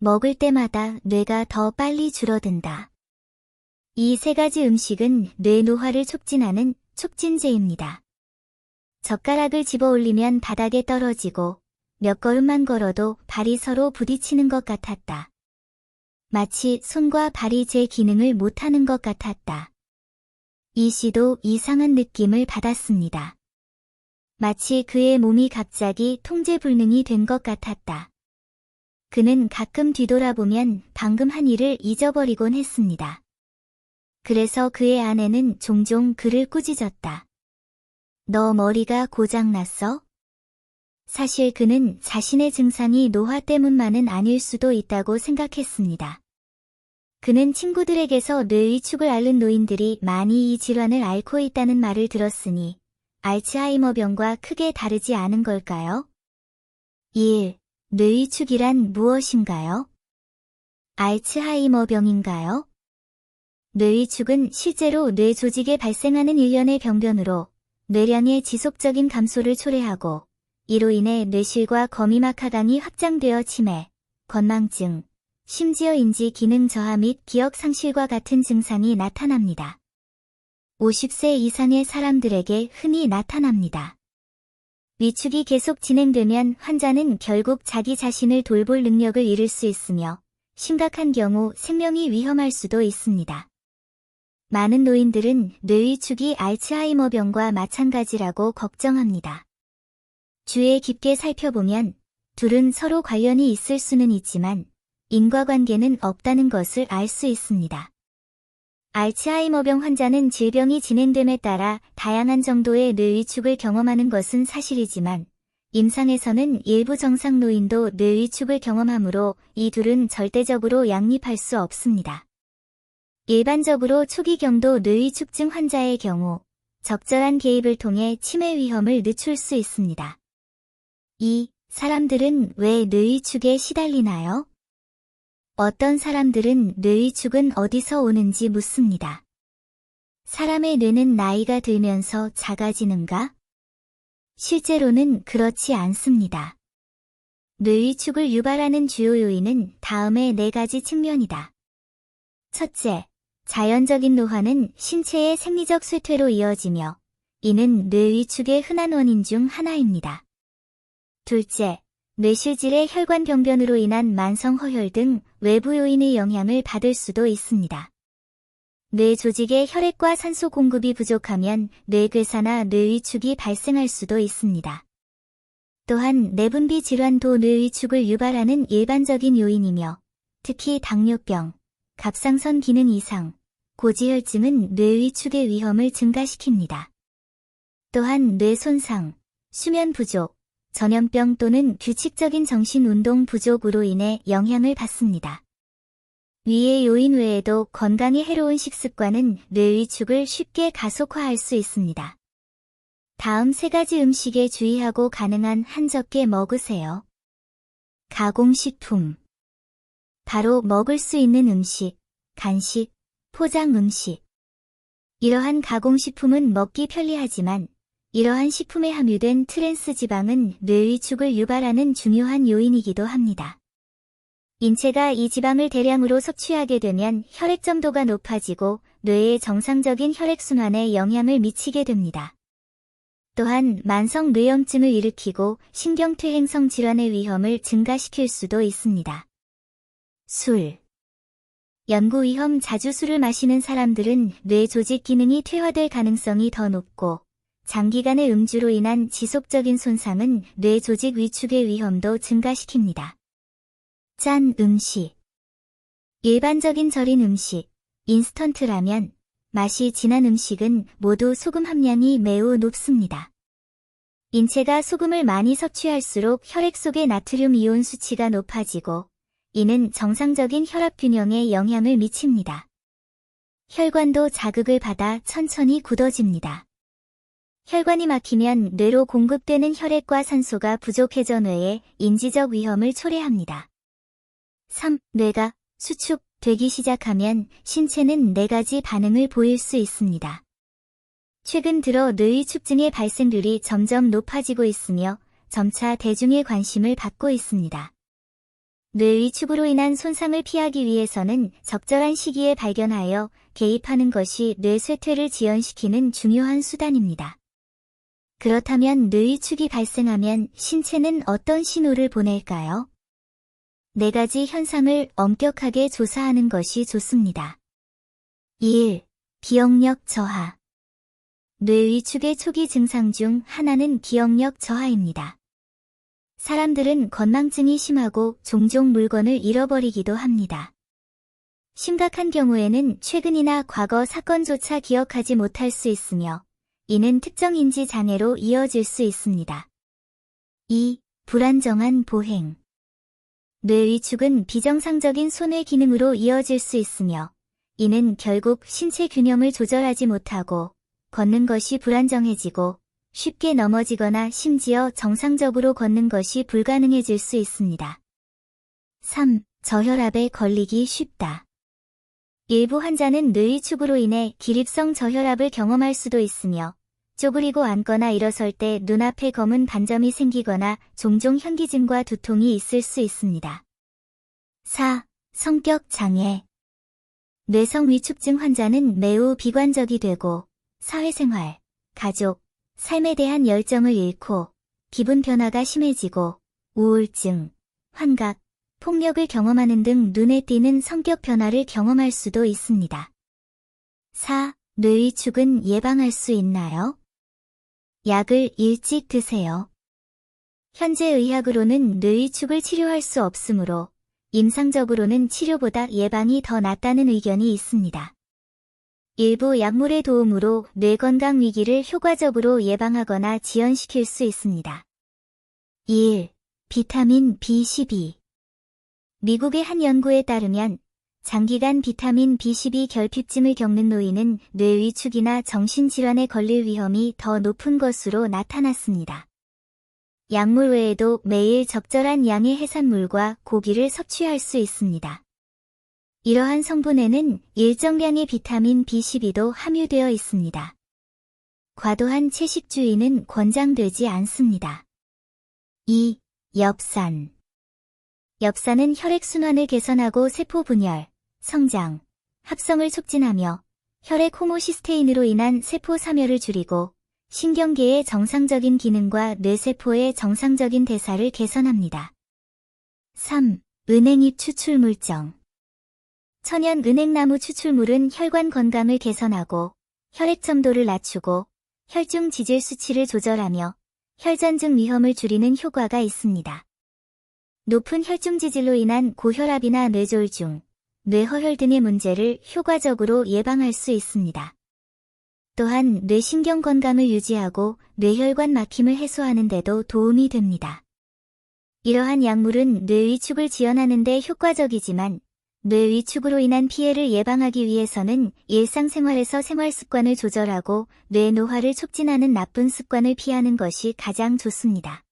먹을 때마다 뇌가 더 빨리 줄어든다. 이 세 가지 음식은 뇌 노화를 촉진하는 촉진제입니다. 젓가락을 집어 올리면 바닥에 떨어지고 몇 걸음만 걸어도 발이 서로 부딪히는 것 같았다. 마치 손과 발이 제 기능을 못하는 것 같았다. 이 씨도 이상한 느낌을 받았습니다. 마치 그의 몸이 갑자기 통제불능이 된 것 같았다. 그는 가끔 뒤돌아보면 방금 한 일을 잊어버리곤 했습니다. 그래서 그의 아내는 종종 그를 꾸짖었다. 너 머리가 고장났어? 사실 그는 자신의 증상이 노화 때문만은 아닐 수도 있다고 생각했습니다. 그는 친구들에게서 뇌위축을 앓는 노인들이 많이 이 질환을 앓고 있다는 말을 들었으니 알츠하이머병과 크게 다르지 않은 걸까요? 1. 뇌위축이란 무엇인가요? 알츠하이머병인가요? 뇌위축은 실제로 뇌 조직에 발생하는 일련의 병변으로 뇌량의 지속적인 감소를 초래하고 이로 인해 뇌실과 거미막 하강이 확장되어 치매, 건망증, 심지어 인지 기능 저하 및 기억 상실과 같은 증상이 나타납니다. 50세 이상의 사람들에게 흔히 나타납니다. 위축이 계속 진행되면 환자는 결국 자기 자신을 돌볼 능력을 잃을 수 있으며 심각한 경우 생명이 위험할 수도 있습니다. 많은 노인들은 뇌위축이 알츠하이머병과 마찬가지라고 걱정합니다. 주위에 깊게 살펴보면 둘은 서로 관련이 있을 수는 있지만 인과관계는 없다는 것을 알 수 있습니다. 알츠하이머병 환자는 질병이 진행됨에 따라 다양한 정도의 뇌위축을 경험하는 것은 사실이지만 임상에서는 일부 정상 노인도 뇌위축을 경험하므로 이 둘은 절대적으로 양립할 수 없습니다. 일반적으로 초기 경도 뇌위축증 환자의 경우 적절한 개입을 통해 치매 위험을 늦출 수 있습니다. 2. 사람들은 왜 뇌위축에 시달리나요? 어떤 사람들은 뇌위축은 어디서 오는지 묻습니다. 사람의 뇌는 나이가 들면서 작아지는가? 실제로는 그렇지 않습니다. 뇌위축을 유발하는 주요 요인은 다음의 4가지 측면이다. 첫째, 자연적인 노화는 신체의 생리적 쇠퇴로 이어지며 이는 뇌위축의 흔한 원인 중 하나입니다. 둘째, 뇌실질의 혈관 병변으로 인한 만성 허혈 등 외부 요인의 영향을 받을 수도 있습니다. 뇌 조직의 혈액과 산소 공급이 부족하면 뇌괴사나 뇌위축이 발생할 수도 있습니다. 또한 내분비 질환도 뇌위축을 유발하는 일반적인 요인이며 특히 당뇨병, 갑상선 기능 이상, 고지혈증은 뇌위축의 위험을 증가시킵니다. 또한 뇌 손상, 수면 부족, 전염병 또는 규칙적인 정신운동 부족으로 인해 영향을 받습니다. 위의 요인 외에도 건강에 해로운 식습관은 뇌위축을 쉽게 가속화할 수 있습니다. 다음 3가지 음식에 주의하고 가능한 한 젓개 먹으세요. 가공식품. 바로 먹을 수 있는 음식, 간식, 포장 음식. 이러한 가공식품은 먹기 편리하지만 이러한 식품에 함유된 트랜스 지방은 뇌위축을 유발하는 중요한 요인이기도 합니다. 인체가 이 지방을 대량으로 섭취하게 되면 혈액 점도가 높아지고 뇌의 정상적인 혈액순환에 영향을 미치게 됩니다. 또한 만성 뇌염증을 일으키고 신경퇴행성 질환의 위험을 증가시킬 수도 있습니다. 술. 연구위험 자주 술을 마시는 사람들은 뇌 조직 기능이 퇴화될 가능성이 더 높고 장기간의 음주로 인한 지속적인 손상은 뇌 조직 위축의 위험도 증가시킵니다. 짠 음식. 일반적인 절인 음식, 인스턴트 라면, 맛이 진한 음식은 모두 소금 함량이 매우 높습니다. 인체가 소금을 많이 섭취할수록 혈액 속의 나트륨 이온 수치가 높아지고 이는 정상적인 혈압 균형에 영향을 미칩니다. 혈관도 자극을 받아 천천히 굳어집니다. 혈관이 막히면 뇌로 공급되는 혈액과 산소가 부족해져 뇌의 인지적 위험을 초래합니다. 3. 뇌가 수축되기 시작하면 신체는 4가지 반응을 보일 수 있습니다. 최근 들어 뇌위축증의 발생률이 점점 높아지고 있으며 점차 대중의 관심을 받고 있습니다. 뇌 위축으로 인한 손상을 피하기 위해서는 적절한 시기에 발견하여 개입하는 것이 뇌 쇠퇴를 지연시키는 중요한 수단입니다. 그렇다면 뇌 위축이 발생하면 신체는 어떤 신호를 보낼까요? 4가지 현상을 엄격하게 조사하는 것이 좋습니다. 1. 기억력 저하. 뇌 위축의 초기 증상 중 하나는 기억력 저하입니다. 사람들은 건망증이 심하고 종종 물건을 잃어버리기도 합니다. 심각한 경우에는 최근이나 과거 사건조차 기억하지 못할 수 있으며 이는 특정 인지 장애로 이어질 수 있습니다. 2. 불안정한 보행. 뇌 위축은 비정상적인 손의 기능으로 이어질 수 있으며 이는 결국 신체 균형을 조절하지 못하고 걷는 것이 불안정해지고 쉽게 넘어지거나 심지어 정상적으로 걷는 것이 불가능해질 수 있습니다. 3. 저혈압에 걸리기 쉽다. 일부 환자는 뇌 위축으로 인해 기립성 저혈압을 경험할 수도 있으며 쪼그리고 앉거나 일어설 때 눈앞에 검은 반점이 생기거나 종종 현기증과 두통이 있을 수 있습니다. 4. 성격 장애. 뇌성 위축증 환자는 매우 비관적이 되고 사회생활, 가족, 삶에 대한 열정을 잃고 기분 변화가 심해지고 우울증, 환각, 폭력을 경험하는 등 눈에 띄는 성격 변화를 경험할 수도 있습니다. 4. 뇌 위축은 예방할 수 있나요? 약을 일찍 드세요. 현재 의학으로는 뇌 위축을 치료할 수 없으므로 임상적으로는 치료보다 예방이 더 낫다는 의견이 있습니다. 일부 약물의 도움으로 뇌 건강 위기를 효과적으로 예방하거나 지연시킬 수 있습니다. 1. 비타민 B12. 미국의 한 연구에 따르면 장기간 비타민 B12 결핍증을 겪는 노인은 뇌 위축이나 정신질환에 걸릴 위험이 더 높은 것으로 나타났습니다. 약물 외에도 매일 적절한 양의 해산물과 고기를 섭취할 수 있습니다. 이러한 성분에는 일정량의 비타민 B12도 함유되어 있습니다. 과도한 채식주의는 권장되지 않습니다. 2. 엽산. 엽산은 혈액순환을 개선하고 세포 분열, 성장, 합성을 촉진하며 혈액 호모시스테인으로 인한 세포 사멸을 줄이고 신경계의 정상적인 기능과 뇌세포의 정상적인 대사를 개선합니다. 3. 은행잎 추출물정. 천연 은행나무 추출물은 혈관 건강을 개선하고 혈액 점도를 낮추고 혈중 지질 수치를 조절하며 혈전증 위험을 줄이는 효과가 있습니다. 높은 혈중 지질로 인한 고혈압이나 뇌졸중, 뇌허혈 등의 문제를 효과적으로 예방할 수 있습니다. 또한 뇌신경 건강을 유지하고 뇌혈관 막힘을 해소하는 데도 도움이 됩니다. 이러한 약물은 뇌 위축을 지연하는 데 효과적이지만 뇌 위축으로 인한 피해를 예방하기 위해서는 일상생활에서 생활습관을 조절하고 뇌 노화를 촉진하는 나쁜 습관을 피하는 것이 가장 좋습니다.